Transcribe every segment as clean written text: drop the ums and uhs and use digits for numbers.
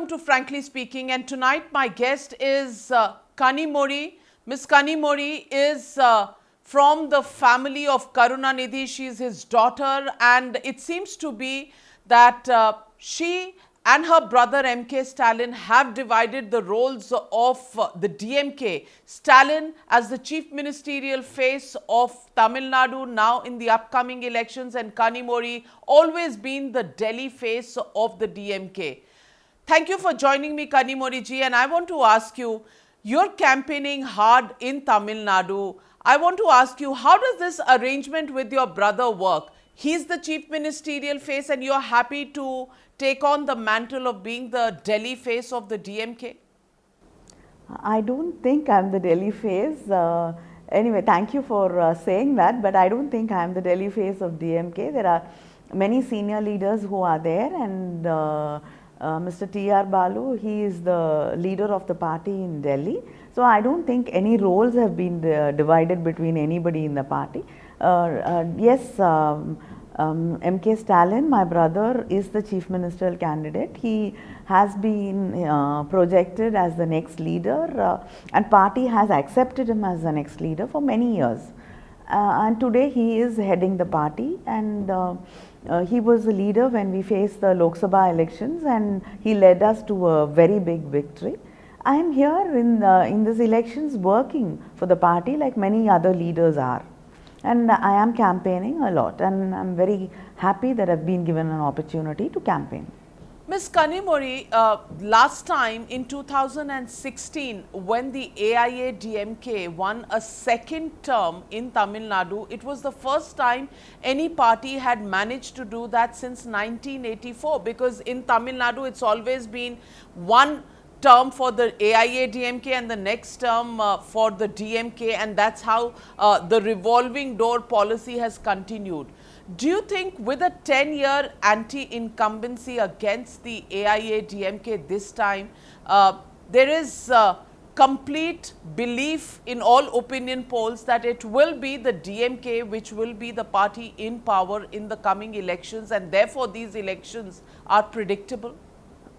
Welcome to Frankly Speaking, and tonight my guest is Kanimozhi. Miss Kanimozhi is from the family of Karunanidhi. She is his daughter, and it seems to be that she and her brother MK Stalin have divided the roles of the DMK. Stalin as the chief ministerial face of Tamil Nadu now in the upcoming elections, and Kanimozhi always been the Delhi face of the DMK. Thank you for joining me, Kanimozhi ji, and I want to ask you, you're campaigning hard in Tamil Nadu. I want to ask you, how does this arrangement with your brother work? He's the chief ministerial face and you're happy to take on the mantle of being the Delhi face of the DMK? I don't think I'm the Delhi face. Anyway, thank you for saying that, but I don't think I'm the Delhi face of DMK. There are many senior leaders who are there, and Mr. T.R. Balu, he is the leader of the party in Delhi. So I don't think any roles have been divided between anybody in the party. Yes, MK Stalin, my brother, is the chief ministerial candidate. He has been projected as the next leader, and party has accepted him as the next leader for many years. And today he is heading the party, and he was the leader when we faced the Lok Sabha elections, and he led us to a very big victory. I am here in these elections working for the party like many other leaders are. And I am campaigning a lot, and I am very happy that I have been given an opportunity to campaign. Ms. Kanimozhi, last time in 2016, when the AIA DMK won a second term in Tamil Nadu, it was the first time any party had managed to do that since 1984, because in Tamil Nadu it's always been one term for the AIA DMK and the next term for the DMK, and that's how the revolving door policy has continued. Do you think with a 10-year anti-incumbency against the AIA DMK this time, there is complete belief in all opinion polls that it will be the DMK which will be the party in power in the coming elections, and therefore these elections are predictable?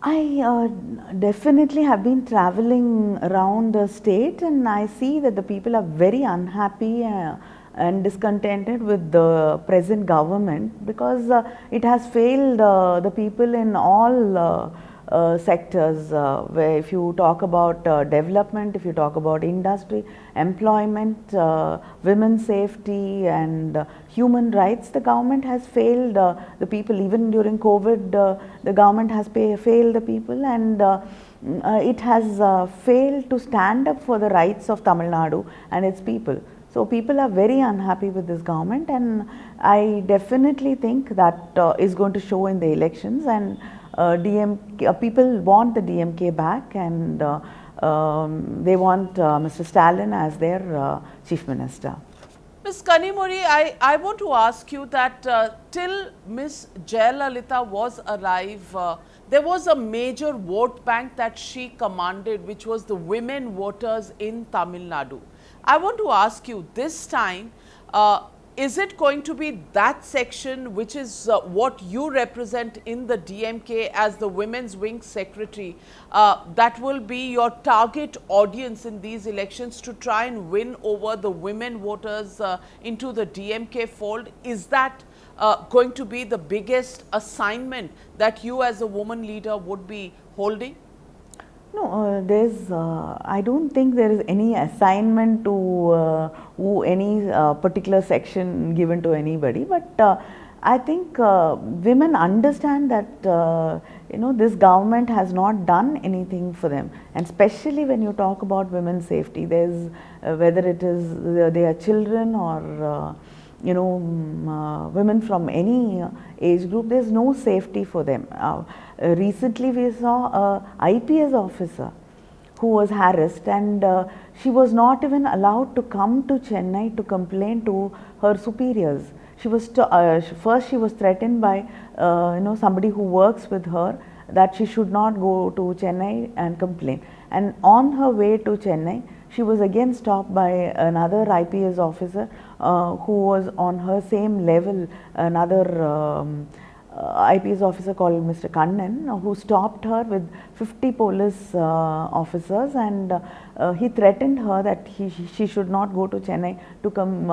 I definitely have been traveling around the state, and I see that the people are very unhappy and discontented with the present government, because it has failed the people in all sectors, where if you talk about development, if you talk about industry, employment, women's safety and human rights, the government has failed the people. Even during COVID, the government has failed the people, and it has failed to stand up for the rights of Tamil Nadu and its people. So people are very unhappy with this government, and I definitely think that is going to show in the elections, and people want the DMK back, and they want Mr. Stalin as their chief minister. Ms. Kanimozhi, I want to ask you that till Ms. Jayalalitha was alive, there was a major vote bank that she commanded, which was the women voters in Tamil Nadu. I want to ask you, this time, is it going to be that section which is what you represent in the DMK as the Women's Wing Secretary, that will be your target audience in these elections to try and win over the women voters into the DMK fold? Is that going to be the biggest assignment that you as a woman leader would be holding? No, I don't think there is any assignment to any particular section given to anybody, but I think women understand that this government has not done anything for them, and especially when you talk about women's safety, there's whether it is their children or women from any age group, there's no safety for them. Recently we saw a IPS officer who was harassed, and she was not even allowed to come to Chennai to complain to her superiors. She was first she was threatened by somebody who works with her that she should not go to Chennai and complain, and on her way to Chennai she was again stopped by another IPS officer who was on her same level, another IPS officer called Mr. Kannan, who stopped her with 50 police officers, and he threatened her that she should not go to Chennai to come,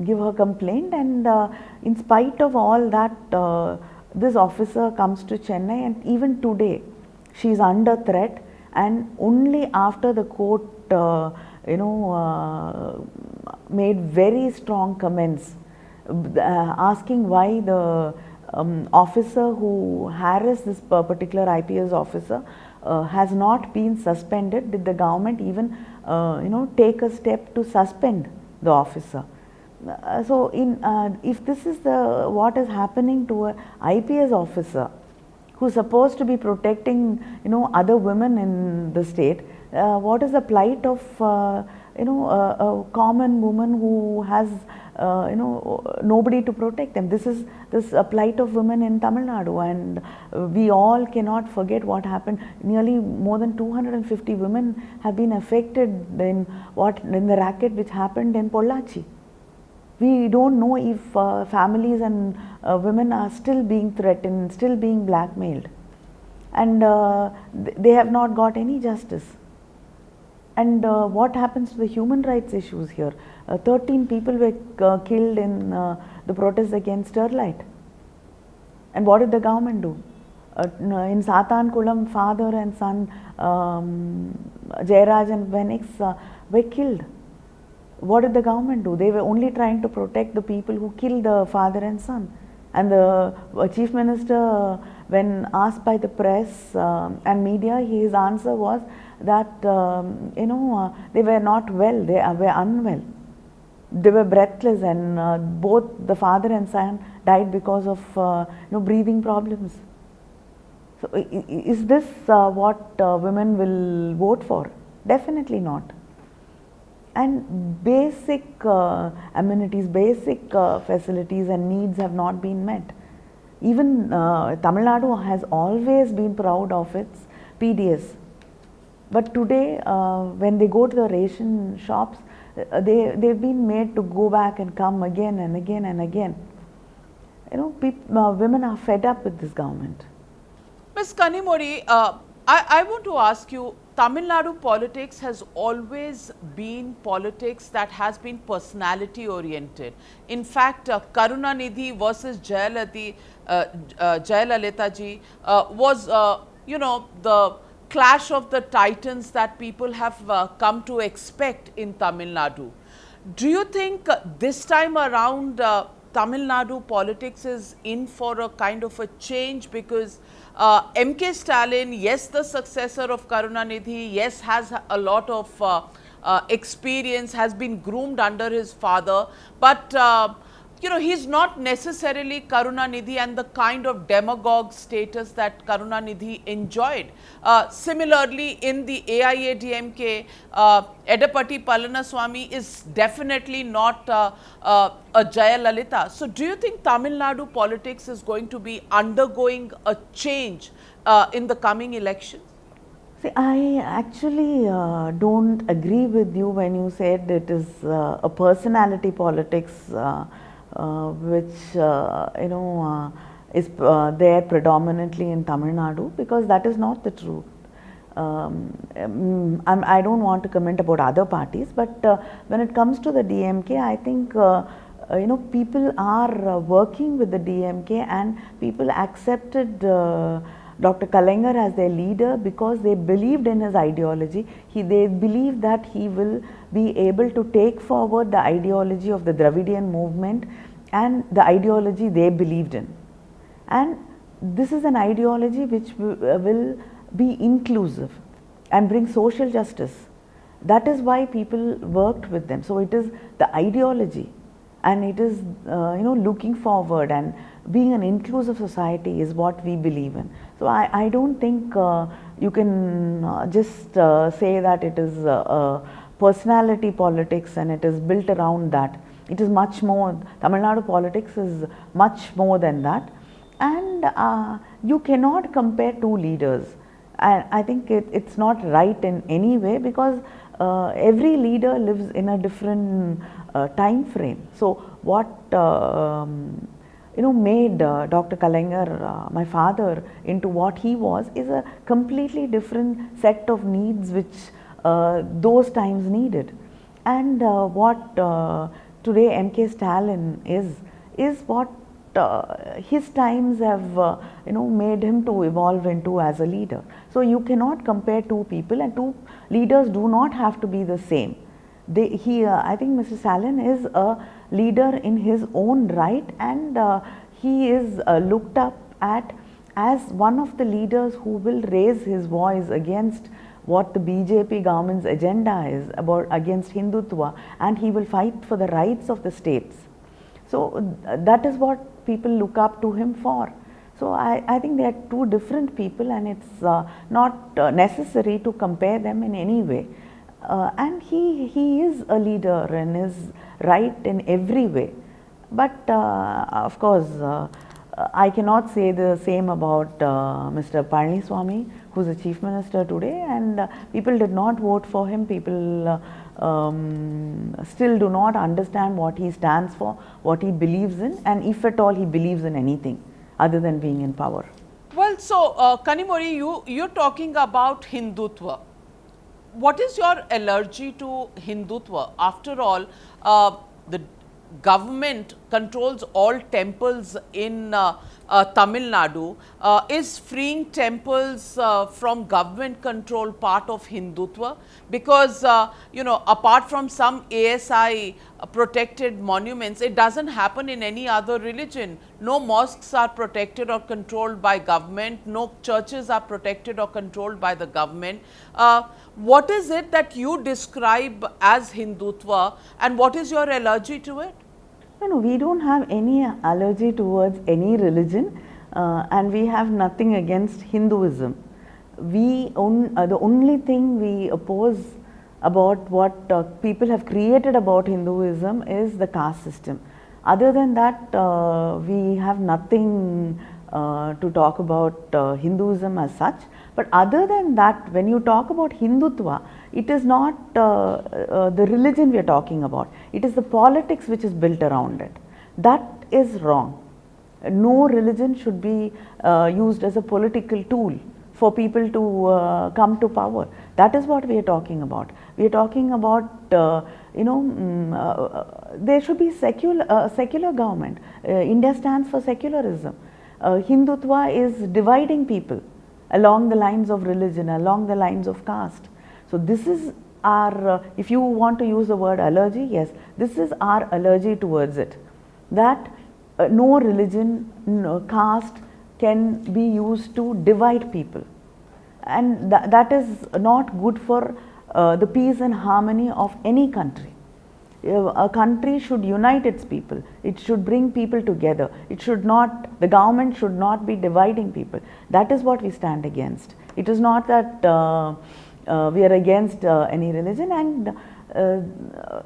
give her complaint. And in spite of all that, this officer comes to Chennai, and even today she is under threat. And only after the court, made very strong comments, asking why the officer who harassed this particular IPS officer has not been suspended. Did the government even take a step to suspend the officer? So if this is what is happening to a IPS officer who's supposed to be protecting other women in the state, what is the plight of a common woman who has nobody to protect them? This is plight of women in Tamil Nadu, and we all cannot forget what happened. Nearly more than 250 women have been affected in the racket which happened in Pollachi. We don't know if families and women are still being threatened, still being blackmailed, and they have not got any justice. And what happens to the human rights issues here? 13 people were killed in the protests against Sterlite. And what did the government do? In Satankulam, father and son, Jayaraj and Venix, were killed. What did the government do? They were only trying to protect the people who killed the father and son. And the chief minister, when asked by the press and media, his answer was that they were not well, they were unwell. They were breathless, and both the father and son died because of breathing problems. So is this what women will vote for? Definitely not. And basic amenities, basic facilities and needs have not been met. Even Tamil Nadu has always been proud of its PDS. But today, when they go to the ration shops, they've been made to go back and come again and again and again. Women are fed up with this government. Ms. Kanimozhi, I want to ask you, Tamil Nadu politics has always been politics that has been personality oriented. In fact, Karunanidhi versus Jayalalitha ji was, the clash of the titans that people have come to expect in Tamil Nadu. Do you think this time around Tamil Nadu politics is in for a kind of a change? Because MK Stalin, yes, the successor of Karunanidhi, yes, has a lot of experience, has been groomed under his father, but he's not necessarily Karunanidhi and the kind of demagogue status that Karunanidhi enjoyed. Similarly, in the AIADMK, Edapati Palaniswamy is definitely not a Jayalalitha. So, do you think Tamil Nadu politics is going to be undergoing a change in the coming elections? See, I actually don't agree with you when you said it is a personality politics which is there predominantly in Tamil Nadu, because that is not the truth. I don't want to comment about other parties, but when it comes to the DMK, I think people are working with the DMK, and people accepted Dr. Kalaignar as their leader because they believed in his ideology. They believe that he will be able to take forward the ideology of the Dravidian movement and the ideology they believed in. And this is an ideology which will be inclusive and bring social justice. That is why people worked with them. So it is the ideology, and it is looking forward and being an inclusive society is what we believe in. So I don't think you can just say that it is personality politics and it is built around that. It is much more. Tamil Nadu politics is much more than that, and you cannot compare two leaders. I think it's not right in any way, because every leader lives in a different time frame. So what made Dr. Kalaignar, my father, into what he was, is a completely different set of needs which those times needed. And what today MK Stalin is what his times have made him to evolve into as a leader. So you cannot compare two people, and two leaders do not have to be the same. I think Mr. Stalin is a leader in his own right, and he is looked up at as one of the leaders who will raise his voice against what the BJP government's agenda is against Hindutva, and he will fight for the rights of the states. So that is what people look up to him for. So I think they are two different people, and it's not necessary to compare them in any way. And he is a leader and is right in every way. But of course, I cannot say the same about Mr. Palaniswamy, who is the Chief Minister today, and people did not vote for him. People still do not understand what he stands for, what he believes in, and if at all he believes in anything other than being in power. Well, so Kanimozhi, you're talking about Hindutva. What is your allergy to Hindutva? After all, the government controls all temples in Tamil Nadu. Is freeing temples from government control part of Hindutva? Because apart from some ASI protected monuments, it doesn't happen in any other religion. No mosques are protected or controlled by government. No churches are protected or controlled by the government. What is it that you describe as Hindutva, and what is your allergy to it? No, we don't have any allergy towards any religion, and we have nothing against Hinduism. The only thing we oppose about what people have created about Hinduism is the caste system. Other than that, we have nothing to talk about Hinduism as such. But other than that, when you talk about Hindutva, it is not the religion we are talking about. It is the politics which is built around it. That is wrong. No religion should be used as a political tool for people to come to power. That is what we are talking about. We are talking about there should be secular government. India stands for secularism. Hindutva is dividing people along the lines of religion, along the lines of caste. So this is our, if you want to use the word allergy, yes, this is our allergy towards it. That no religion, no caste can be used to divide people. And that is not good for the peace and harmony of any country. A country should unite its people. It should bring people together. It should not, the government should not be dividing people. That is what we stand against. It is not that we are against any religion. And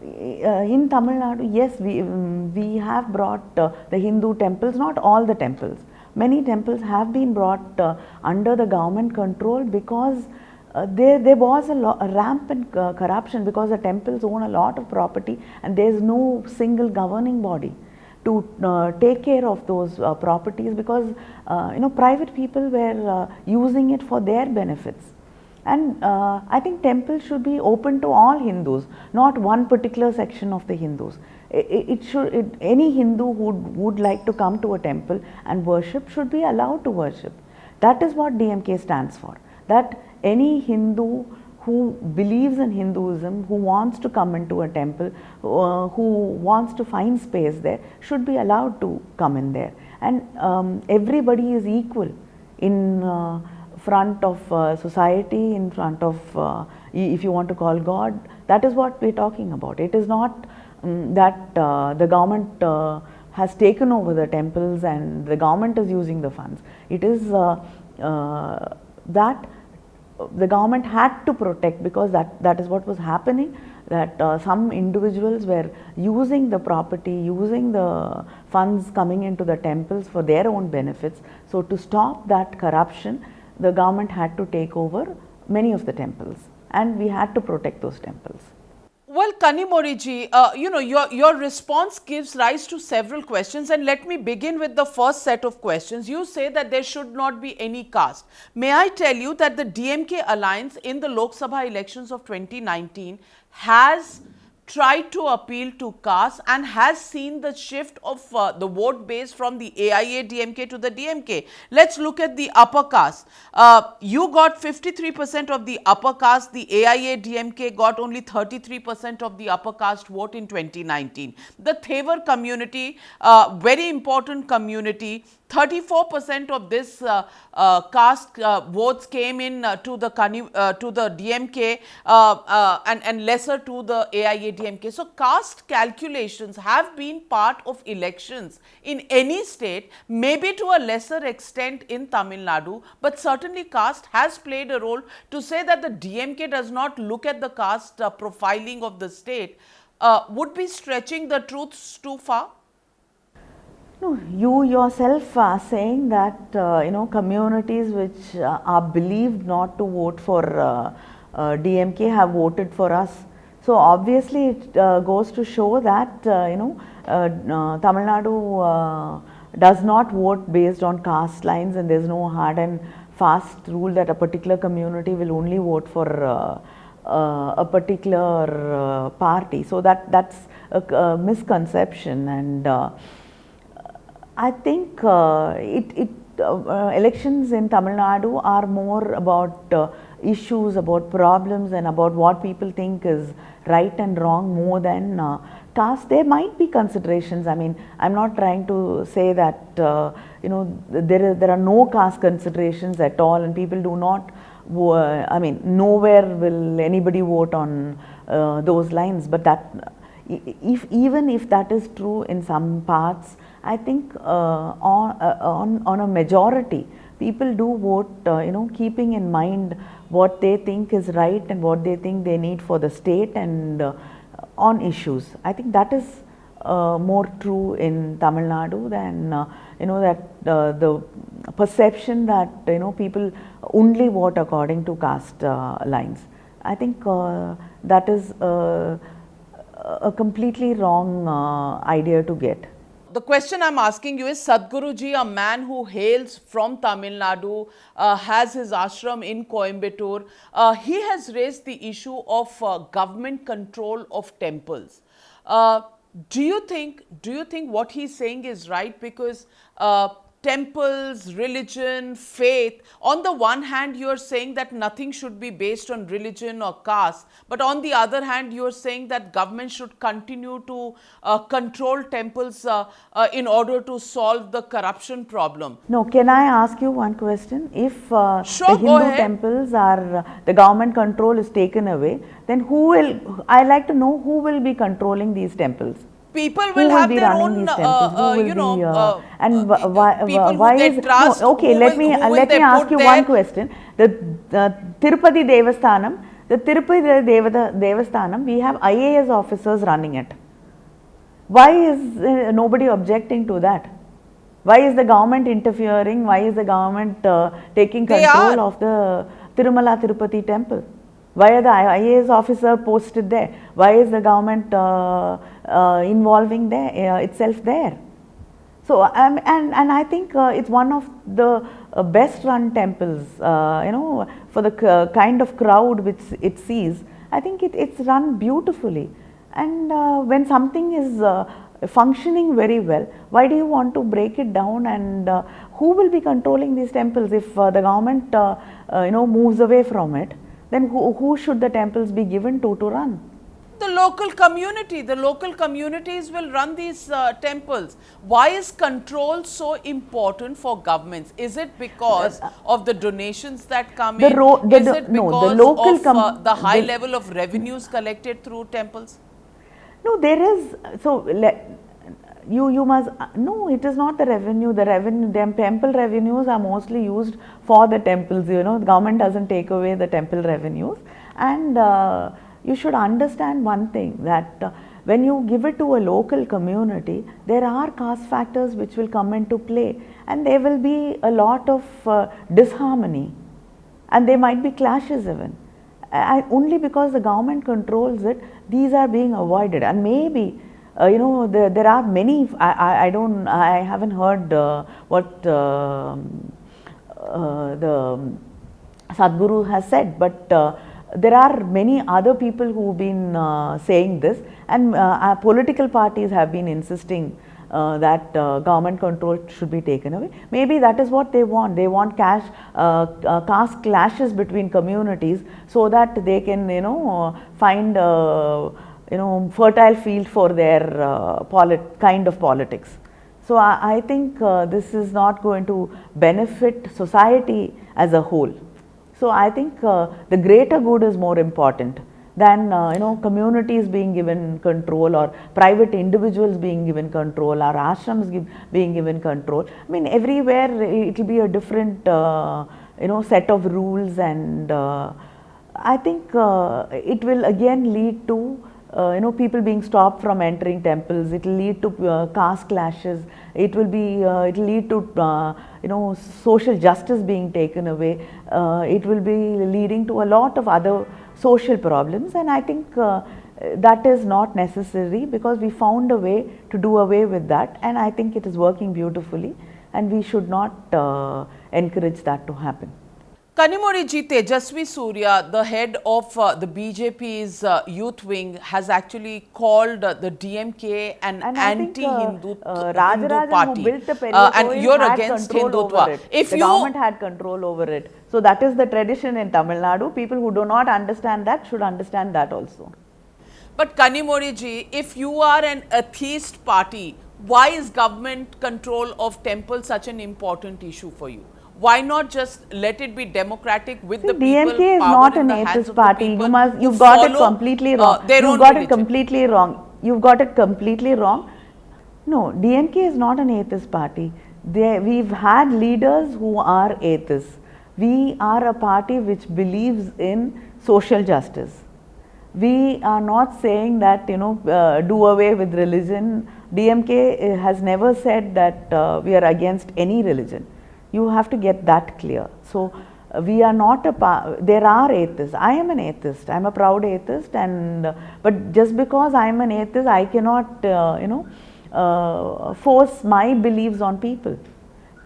in Tamil Nadu, yes, we have brought the Hindu temples, not all the temples. Many temples have been brought under the government control because there was a rampant corruption, because the temples own a lot of property and there is no single governing body to take care of those properties, because private people were using it for their benefits. And I think temples should be open to all Hindus, not one particular section of the Hindus. Any Hindu who would like to come to a temple and worship should be allowed to worship. That is what DMK stands for. That any Hindu who believes in Hinduism, who wants to come into a temple, who wants to find space there, should be allowed to come in there. And everybody is equal in front of society, in front of, if you want to call God. That is what we are talking about. It is not that the government has taken over the temples and the government is using the funds. It is that the government had to protect, because that is what was happening, that some individuals were using the property, using the funds coming into the temples for their own benefits. So to stop that corruption, the government had to take over many of the temples, and we had to protect those temples. Well, Kanimozhi ji, your response gives rise to several questions, and let me begin with the first set of questions. You say that there should not be any caste. May I tell you that the DMK alliance in the Lok Sabha elections of 2019 has tried to appeal to caste and has seen the shift of the vote base from the AIA DMK to the DMK. Let's look at the upper caste. You got 53% of the upper caste, the AIA DMK got only 33% of the upper caste vote in 2019. The Thevar community, very important community, 34% of this caste votes came in to the DMK and lesser to the AIA DMK. So, caste calculations have been part of elections in any state, maybe to a lesser extent in Tamil Nadu, but certainly caste has played a role. To say that the DMK does not look at the caste profiling of the state would be stretching the truths too far. No, you yourself are saying that communities which are believed not to vote for DMK have voted for us. So obviously it goes to show that Tamil Nadu does not vote based on caste lines, and there is no hard and fast rule that a particular community will only vote for a particular party. So that's a misconception, and I think elections in Tamil Nadu are more about issues, about problems, and about what people think is right and wrong more than caste. There might be considerations. I mean, I'm not trying to say that there are no caste considerations at all, and people do not. I mean, nowhere will anybody vote on those lines. But that, even if that is true in some parts, I think on a majority, people do vote, keeping in mind what they think is right and what they think they need for the state and on issues. I think that is more true in Tamil Nadu than that the perception that people only vote according to caste lines. I think that is a completely wrong idea to get. The question I'm asking you is, Sadhguruji, a man who hails from Tamil Nadu, has his ashram in Coimbatore, he has raised the issue of government control of temples. Do you think what he's saying is right? Because temples, religion, faith, on the one hand you are saying that nothing should be based on religion or caste, but on the other hand you are saying that government should continue to control temples in order to solve the corruption problem. No, can I ask you one question? If sure, the Hindu temples are, the government control is taken away, then who will, I like to know who will be controlling these temples? People will have their own, and why is trust, no, okay? Let me ask you one question. The Tirupati Devasthanam, we have IAS officers running it. Why is nobody objecting to that? Why is the government interfering? Why is the government taking control of the Tirumala Tirupati temple? Why are the IAS officer posted there? Why is the government involving itself there? So and I think it's one of the best run temples. For the kind of crowd which it sees, I think it's run beautifully. And when something is functioning very well, why do you want to break it down? And who will be controlling these temples if the government moves away from it? Then who should the temples be given to run? The local community. The local communities will run these temples. Why is control so important for governments? Is it because of the donations that come in? Is it because of the high level of revenues collected through temples? No, there is. So you must no, it is not the revenue. The temple revenues are mostly used for the temples. The government doesn't take away the temple revenues. And you should understand one thing, that when you give it to a local community, there are caste factors which will come into play, and there will be a lot of disharmony, and there might be clashes even. Only because the government controls it, these are being avoided. And maybe there are many. I haven't heard what the Sadhguru has said, but there are many other people who've been saying this, and political parties have been insisting that government control should be taken away. Maybe that is what they want. They want caste clashes between communities so that they can find fertile field for their kind of politics. So I think this is not going to benefit society as a whole. So I think the greater good is more important than communities being given control, or private individuals being given control, or ashrams being given control. I mean, everywhere it will be a different set of rules, and I think it will again lead to people being stopped from entering temples. It will lead to caste clashes. It will lead to social justice being taken away. It will be leading to a lot of other social problems, and I think that is not necessary, because we found a way to do away with that, and I think it is working beautifully, and we should not encourage that to happen. Kanimozhi ji, Tejasvi Surya, the head of the BJP's youth wing, has actually called the DMK an anti-Hindu party, and you're against Hindutva. If the government had control over it, so that is the tradition in Tamil Nadu. People who do not understand that should understand that also. But Kanimozhi ji, if you are an atheist party, why is government control of temples such an important issue for you? Why not just let it be democratic with the people? DMK is not an atheist party. You've got it completely wrong. You've got it completely wrong. You've got it completely wrong. No, DMK is not an atheist party. We've had leaders who are atheists. We are a party which believes in social justice. We are not saying that do away with religion. DMK has never said that we are against any religion. You have to get that clear. So we are not there are atheists. I am an atheist. I am a proud atheist, and but just because I am an atheist, I cannot force my beliefs on people.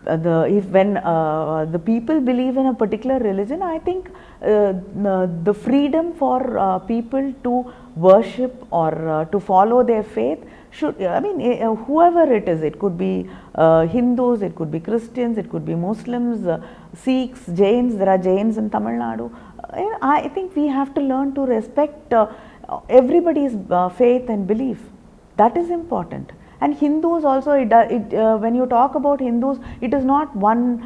When the people believe in a particular religion, I think the freedom for people to worship or to follow their faith should, whoever it is, it could be Hindus, it could be Christians, it could be Muslims, Sikhs, Jains. There are Jains in Tamil Nadu. I think we have to learn to respect everybody's faith and belief. That is important. And Hindus also, when you talk about Hindus, it is not one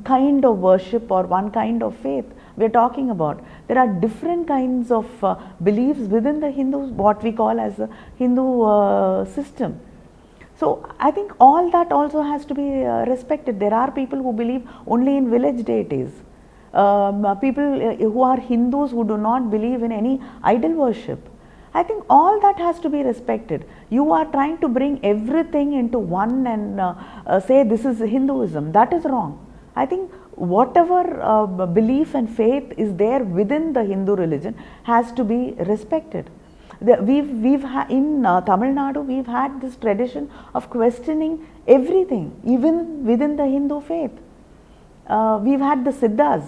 kind of worship or one kind of faith we are talking about. There are different kinds of beliefs within the Hindus, what we call as the Hindu system. So I think all that also has to be respected. There are people who believe only in village deities. People who are Hindus who do not believe in any idol worship. I think all that has to be respected. You are trying to bring everything into one and say this is Hinduism. That is wrong. I think whatever belief and faith is there within the Hindu religion has to be respected. In Tamil Nadu, we've had this tradition of questioning everything, even within the Hindu faith. We've had the Siddhas.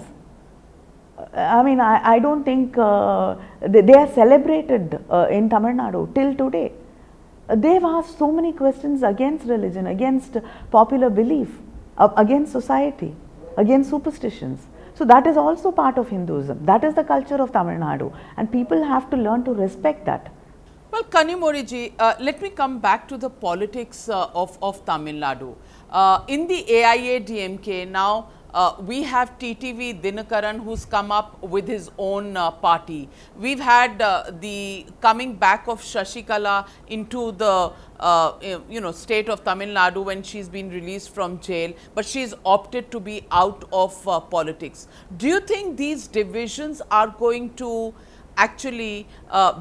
I don't think they are celebrated in Tamil Nadu till today. They've asked so many questions against religion, against popular belief, against society, against superstitions. So that is also part of Hinduism. That is the culture of Tamil Nadu, and people have to learn to respect that. Well, Kanimozhi ji, let me come back to the politics of Tamil Nadu. In the AIA DMK now, we have TTV Dhinakaran, who's come up with his own party. We've had the coming back of Sasikala into the state of Tamil Nadu when she's been released from jail, but she's opted to be out of politics. Do you think these divisions are going to actually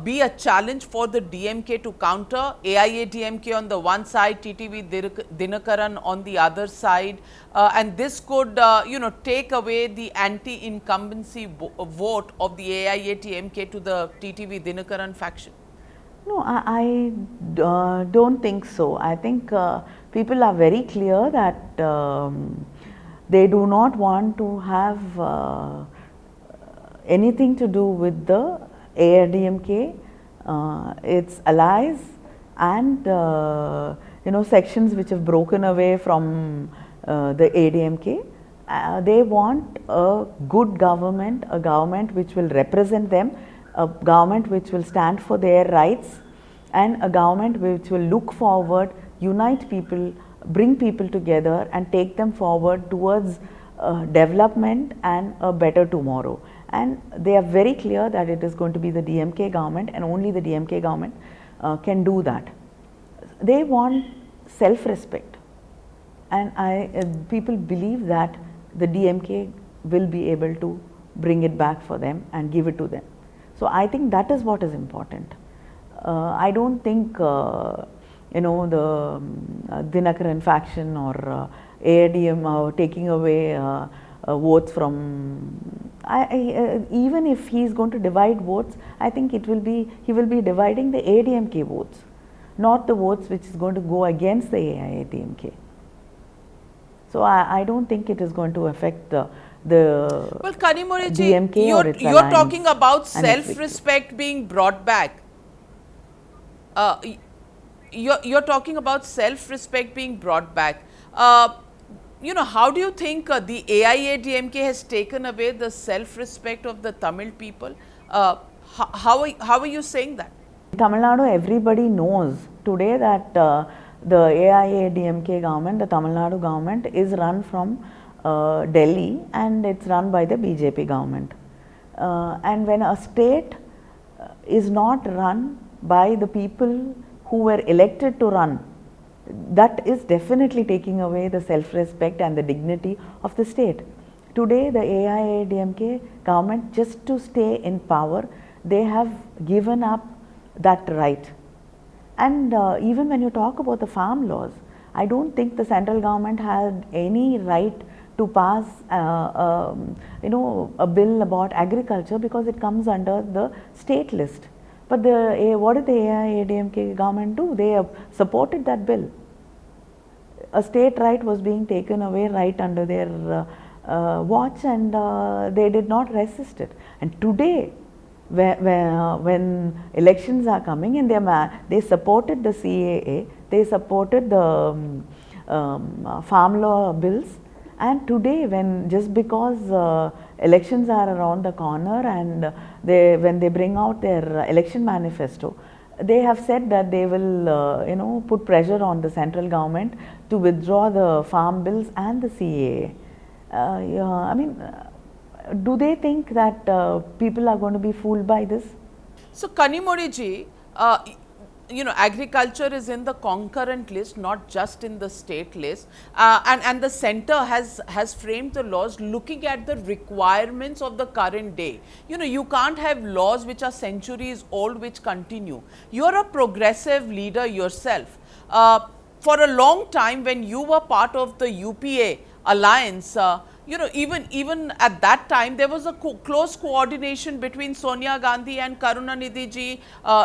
be a challenge for the DMK to counter. AIA-DMK on the one side, TTV Dhinakaran on the other side, and this could take away the anti-incumbency vote of the AIA-DMK to the TTV Dhinakaran faction. No, I don't think so. I think people are very clear that they do not want to have anything to do with the AIADMK, its allies, and sections which have broken away from the ADMK. They want a good government, a government which will represent them, a government which will stand for their rights, and a government which will look forward, unite people, bring people together and take them forward towards development and a better tomorrow. And they are very clear that it is going to be the DMK government, and only the DMK government can do that. They want self-respect, and people believe that the DMK will be able to bring it back for them and give it to them. So I think that is what is important. I don't think the Dhinakaran faction or AIADM taking away votes from. Even if he is going to divide votes, I think he will be dividing the ADMK votes, not the votes which is going to go against the AIADMK. So I don't think it is going to affect the well, Kanimozhi, DMK you're talking about self-respect being brought back. You're talking about self-respect being brought back. How do you think the AIADMK has taken away the self-respect of the Tamil people? How are you saying that? In Tamil Nadu, everybody knows today that the AIADMK government, the Tamil Nadu government, is run from Delhi, and it's run by the BJP government. And when a state is not run by the people who were elected to run, that is definitely taking away the self-respect and the dignity of the state. Today the AIADMK government, just to stay in power, they have given up that right. And even when you talk about the farm laws, I don't think the central government had any right to pass a bill about agriculture, because it comes under the state list. But what did the AIADMK government do? They have supported that bill. A state right was being taken away right under their watch, and they did not resist it. And today, when elections are coming, and they supported the CAA, they supported the farm law bills. And today, just because elections are around the corner, and when they bring out their election manifesto, they have said that they will put pressure on the central government to withdraw the farm bills and the CAA. I mean, do they think that people are going to be fooled by this? So Kanimozhi ji, agriculture is in the concurrent list, not just in the state list, and the center has framed the laws looking at the requirements of the current day. You can't have laws which are centuries old which continue. You're a progressive leader yourself. For a long time, when you were part of the UPA alliance, even at that time, there was a close coordination between Sonia Gandhi and Karunanidhi ji.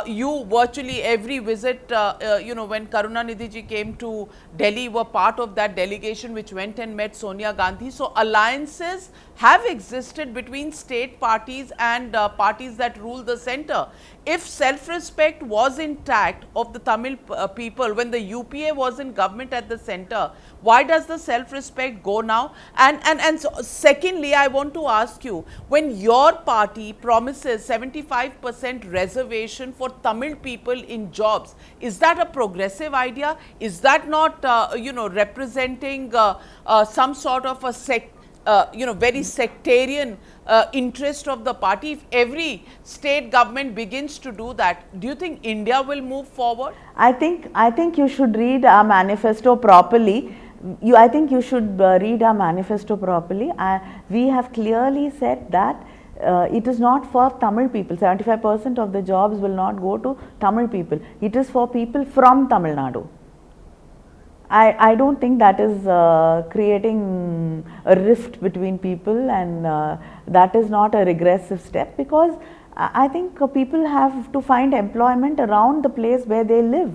You virtually every visit, when Karunanidhi ji came to Delhi, were part of that delegation which went and met Sonia Gandhi. So alliances have existed between state parties and parties that rule the center. If self-respect was intact of the Tamil people when the UPA was in government at the center, why does the self-respect go now? And so secondly, I want to ask you, when your party promises 75% reservation for Tamil people in jobs, is that a progressive idea? Is that not, representing some sort of a very sectarian interest of the party? If every state government begins to do that, do you think India will move forward? I think you should read our manifesto properly. I think you should read our manifesto properly. We have clearly said that It is not for Tamil people. 75% of the jobs will not go to Tamil people. It is for people from Tamil Nadu. I don't think that is creating a rift between people, and that is not a regressive step, because I think people have to find employment around the place where they live.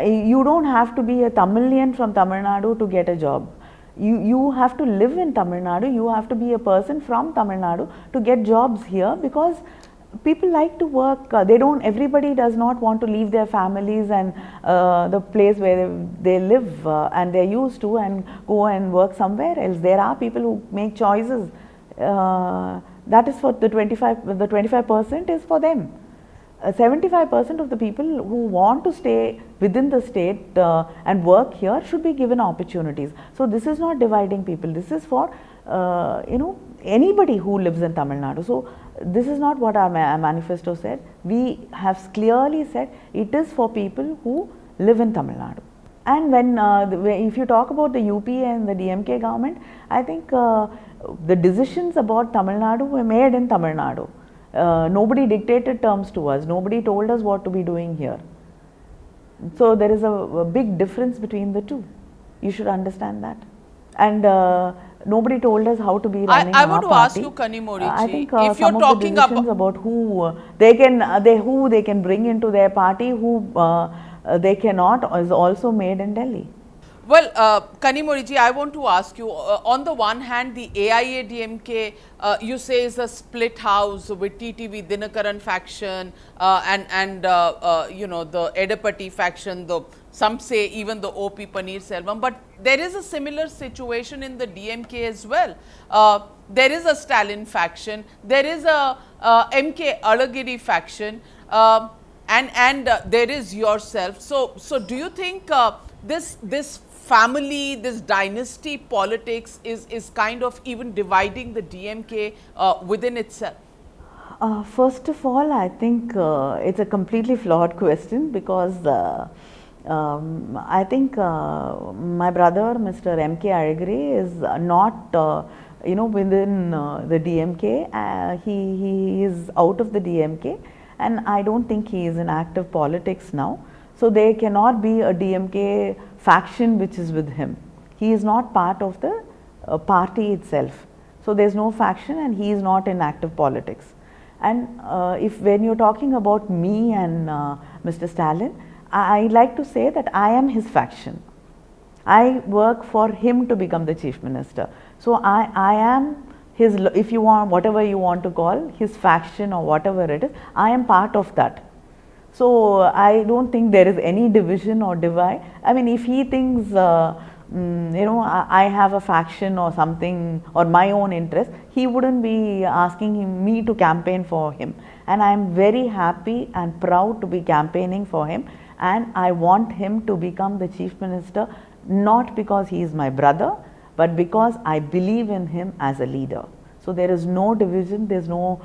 You don't have to be a Tamilian from Tamil Nadu to get a job. You have to live in Tamil Nadu, you have to be a person from Tamil Nadu to get jobs here, because people like to work. Everybody does not want to leave their families and the place where they live and they're used to, and go and work somewhere else. There are people who make choices. That is for the 25% is for them. 75% of the people who want to stay within the state and work here should be given opportunities. So this is not dividing people. This is for anybody who lives in Tamil Nadu. So this is not what our manifesto said. We have clearly said it is for people who live in Tamil Nadu. And if you talk about the UP and the DMK government, I think the decisions about Tamil Nadu were made in Tamil Nadu. Nobody dictated terms to us. Nobody told us what to be doing here. So there is a big difference between the two. You should understand that. And nobody told us how to be running I our want to party. ask you, Kanimozhi, I think if some you're of the talking decisions about who they can bring into their party, who they cannot, is also made in Delhi. Well, Kanimozhi, I want to ask you, on the one hand, the AIA DMK, you say, is a split house with TTV Dhinakaran faction and the Edapati faction, some say even the OP Paneerselvam, but there is a similar situation in the DMK as well. There is a Stalin faction, there is a MK Alagiri faction, and there is yourself. So do you think this family, this dynasty politics is kind of even dividing the DMK within itself? First of all, I think it's a completely flawed question, because I think my brother, Mr. MK Alagiri, is not within the DMK. He is out of the DMK, and I don't think he is in active politics now. So there cannot be a DMK faction which is with him. He is not part of the party itself. So there is no faction, and he is not in active politics. And when you're talking about me and Mr. Stalin, I like to say that I am his faction. I work for him to become the chief minister. So I am his, if you want, whatever you want to call, his faction or whatever it is, I am part of that. So I don't think there is any division or divide. I mean, if he thinks, I have a faction or something, or my own interest, he wouldn't be asking me to campaign for him. And I am very happy and proud to be campaigning for him. And I want him to become the chief minister, not because he is my brother, but because I believe in him as a leader. So there is no division, there is no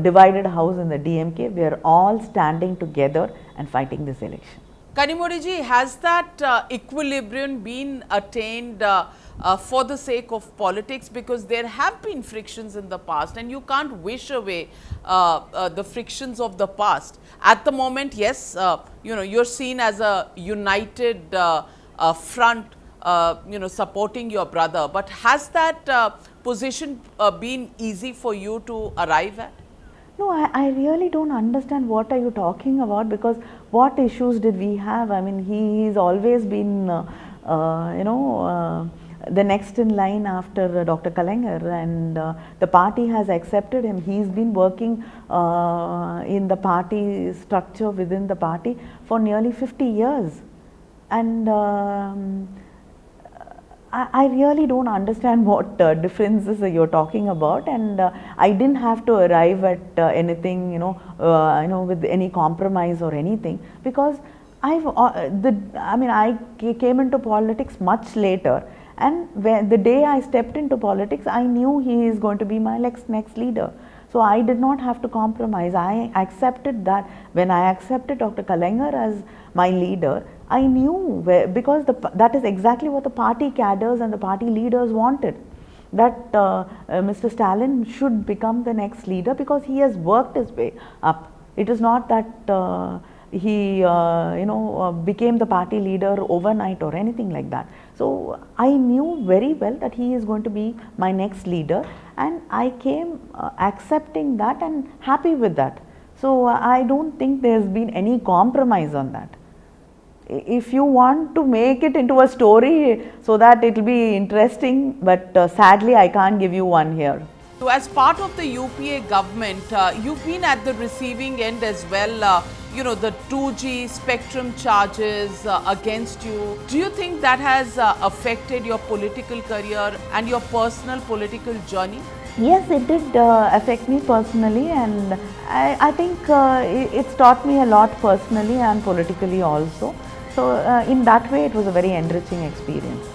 divided house in the DMK. We are all standing together and fighting this election. Kanimozhi ji, has that equilibrium been attained for the sake of politics? Because there have been frictions in the past, and you can't wish away the frictions of the past. At the moment, yes, you're seen as a united front, supporting your brother. But has that position been easy for you to arrive at? No, I really don't understand what are you talking about, because what issues did we have? I mean, he's always been, the next in line after Dr. Kalaignar, and the party has accepted him. He's been working in the party structure within the party for nearly 50 years. And I really don't understand what differences you're talking about, and I didn't have to arrive at anything, with any compromise or anything, because I came into politics much later, and the day I stepped into politics, I knew he is going to be my next leader. So I did not have to compromise. I accepted that. When I accepted Dr. Kalaignar as my leader, I knew because that is exactly what the party cadres and the party leaders wanted. that Mr. Stalin should become the next leader because he has worked his way up. It is not that he became the party leader overnight or anything like that. So I knew very well that he is going to be my next leader, and I came accepting that and happy with that. So I don't think there has been any compromise on that. If you want to make it into a story so that it will be interesting, but sadly I can't give you one here. So as part of the UPA government, you've been at the receiving end as well, the 2G spectrum charges against you. Do you think that has affected your political career and your personal political journey? Yes, it did affect me personally, and I think it's taught me a lot personally and politically also. So in that way it was a very enriching experience.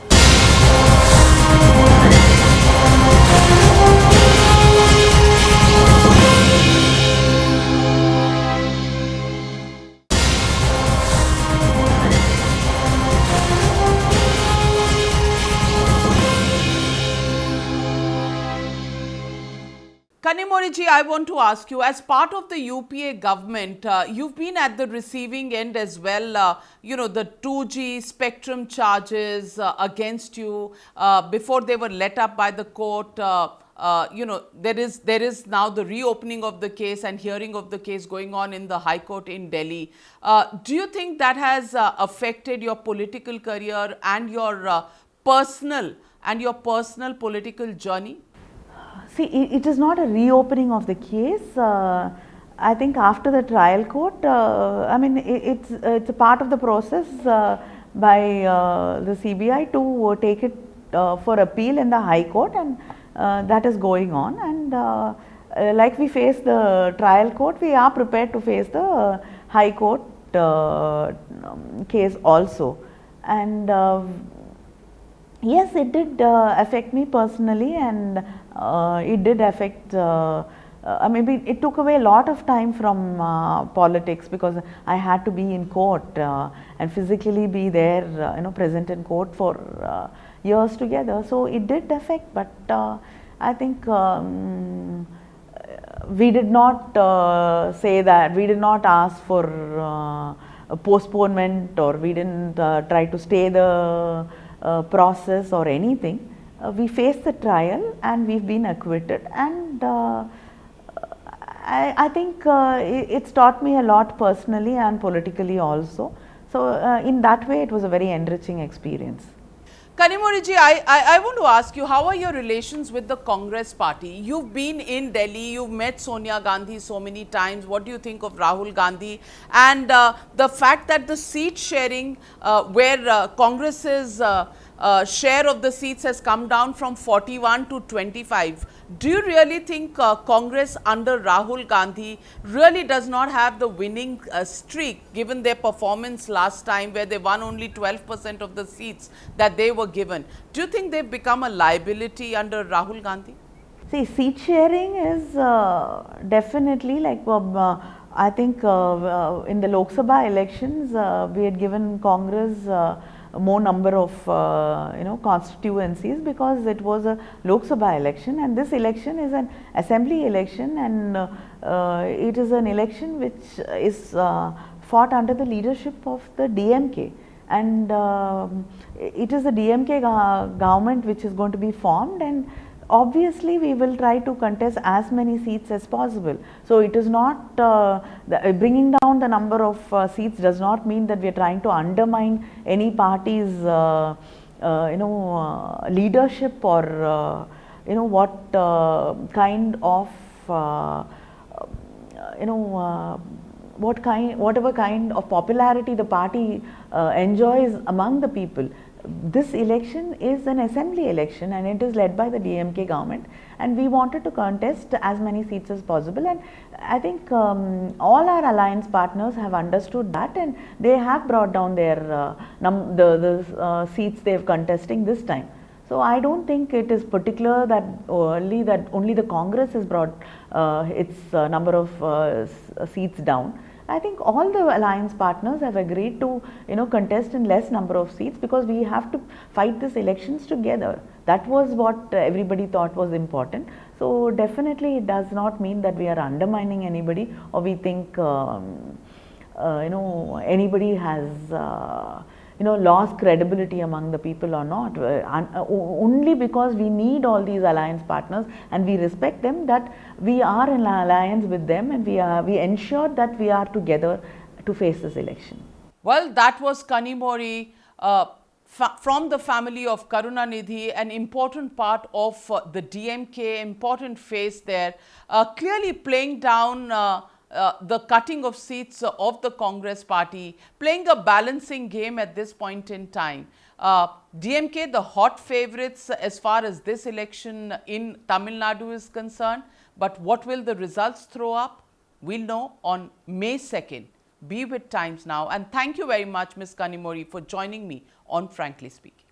Kanimozhi ji, I want to ask you, as part of the UPA government, you've been at the receiving end as well, the 2G spectrum charges against you before they were let up by the court. There is now the reopening of the case and hearing of the case going on in the High Court in Delhi. Do you think that has affected your political career and your personal political journey? See, it is not a reopening of the case. I think after the trial court, it's a part of the process by the CBI to take it for appeal in the High Court, and that is going on. And like we face the trial court, we are prepared to face the High Court case also. And yes, it did affect me personally, and it did affect, maybe it took away a lot of time from politics, because I had to be in court and physically be there, present in court for years together. So it did affect, but I think we did not say that, we did not ask for a postponement, or we didn't try to stay the process or anything. We faced the trial and we've been acquitted, and I think it's taught me a lot personally and politically also. So in that way it was a very enriching experience. Kanimozhi ji, I want to ask you, how are your relations with the Congress party? You've been in Delhi, you've met Sonia Gandhi so many times. What do you think of Rahul Gandhi? And the fact that the seat sharing, where Congress's share of the seats has come down from 41 to 25. Do you really think Congress under Rahul Gandhi really does not have the winning streak, given their performance last time, where they won only 12% of the seats that they were given? Do you think they've become a liability under Rahul Gandhi? See, seat sharing is definitely like, I think in the Lok Sabha elections, we had given Congress more number of constituencies, because it was a Lok Sabha election, and this election is an assembly election, and it is an election which is fought under the leadership of the DMK, and it is the DMK government which is going to be formed, and obviously we will try to contest as many seats as possible. So it is not bringing down the number of seats does not mean that we are trying to undermine any party's leadership, or what kind of whatever kind of popularity the party enjoys among the people. This election is an assembly election, and it is led by the DMK government, and we wanted to contest as many seats as possible, and I think all our alliance partners have understood that, and they have brought down their the seats they have contesting this time. So I don't think it is particular that only the Congress has brought its number of seats down. I think all the alliance partners have agreed to contest in less number of seats, because we have to fight these elections together. That was what everybody thought was important. So definitely it does not mean that we are undermining anybody, or we think anybody has lost credibility among the people or not. Only because we need all these alliance partners and we respect them, that we are in alliance with them, and we ensure that we are together to face this election. Well, that was Kanimozhi from the family of Karunanidhi, an important part of the DMK, important face there, clearly playing down the cutting of seats of the Congress party, playing a balancing game at this point in time. DMK, the hot favourites as far as this election in Tamil Nadu is concerned, but what will the results throw up? We'll know on May 2nd. Be with Times Now, and thank you very much, Ms. Kanimozhi, for joining me on Frankly Speaking.